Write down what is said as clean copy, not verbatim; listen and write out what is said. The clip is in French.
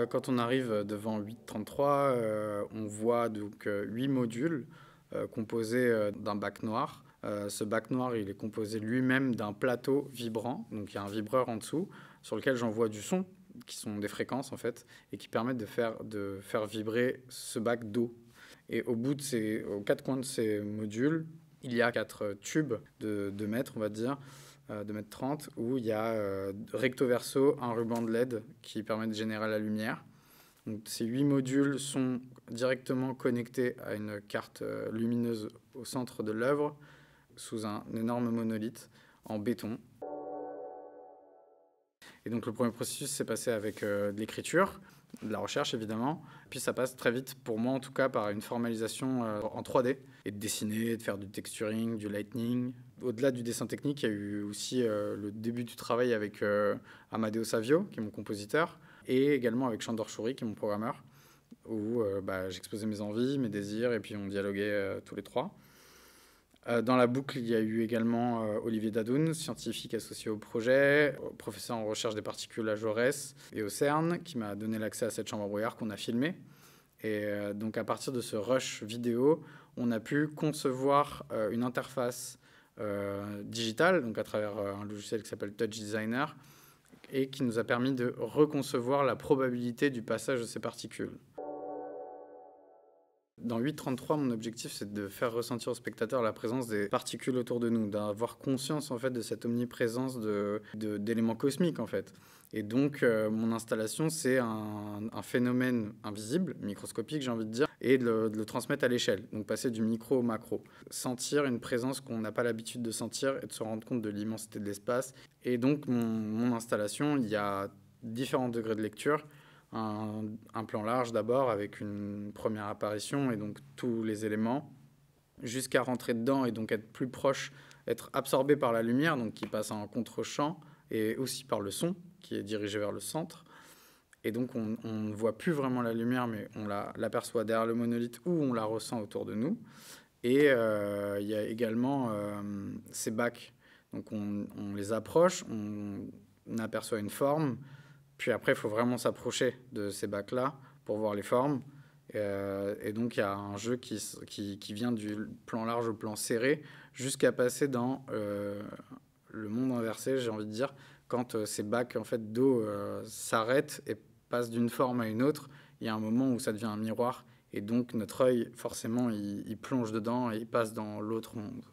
Quand on arrive devant 833, on voit donc 8 modules composés d'un bac noir. Ce bac noir, il est composé lui-même d'un plateau vibrant, donc il y a un vibreur en dessous sur lequel j'envoie du son, qui sont des fréquences en fait, et qui permettent de faire vibrer ce bac d'eau. Et aux quatre coins de ces modules, il y a quatre tubes de 2 mètres, on va dire, 2 mètres 30, où il y a recto verso un ruban de LED qui permet de générer la lumière. Donc, ces 8 modules sont directement connectés à une carte lumineuse au centre de l'œuvre, sous un énorme monolithe en béton. Et donc le premier processus s'est passé avec de l'écriture, de la recherche évidemment, puis ça passe très vite, pour moi en tout cas, par une formalisation en 3D, et de dessiner, de faire du texturing, du lightning. Au-delà du dessin technique, il y a eu aussi le début du travail avec Amadeo Savio, qui est mon compositeur, et également avec Chandor Chouri, qui est mon programmeur, où j'exposais mes envies, mes désirs, et puis on dialoguait tous les trois. Dans la boucle, il y a eu également Olivier Dadoun, scientifique associé au projet, professeur en recherche des particules à Jaurès et au CERN, qui m'a donné l'accès à cette chambre à brouillard qu'on a filmée. Et donc à partir de ce rush vidéo, on a pu concevoir une interface digitale, donc à travers un logiciel qui s'appelle Touch Designer, et qui nous a permis de reconcevoir la probabilité du passage de ces particules. Dans 833, mon objectif, c'est de faire ressentir au spectateur la présence des particules autour de nous, d'avoir conscience en fait de cette omniprésence d'éléments cosmiques en fait. Et donc, mon installation, c'est un phénomène invisible, microscopique, j'ai envie de dire, et de le transmettre à l'échelle. Donc, passer du micro au macro. Sentir une présence qu'on n'a pas l'habitude de sentir et de se rendre compte de l'immensité de l'espace. Et donc, mon installation, il y a différents degrés de lecture. Un plan large d'abord avec une première apparition et donc tous les éléments jusqu'à rentrer dedans et donc être plus proche, être absorbé par la lumière donc qui passe en contre-champ et aussi par le son qui est dirigé vers le centre. Et donc on ne voit plus vraiment la lumière mais on l'aperçoit derrière le monolithe ou on la ressent autour de nous. Et il y a également ces bacs. Donc on les approche, on aperçoit une forme. Puis après, il faut vraiment s'approcher de ces bacs-là pour voir les formes. Et donc, il y a un jeu qui vient du plan large au plan serré jusqu'à passer dans le monde inversé, j'ai envie de dire, quand ces bacs en fait, d'eau s'arrêtent et passent d'une forme à une autre. Il y a un moment où ça devient un miroir. Et donc, notre œil, forcément, il plonge dedans et il passe dans l'autre monde.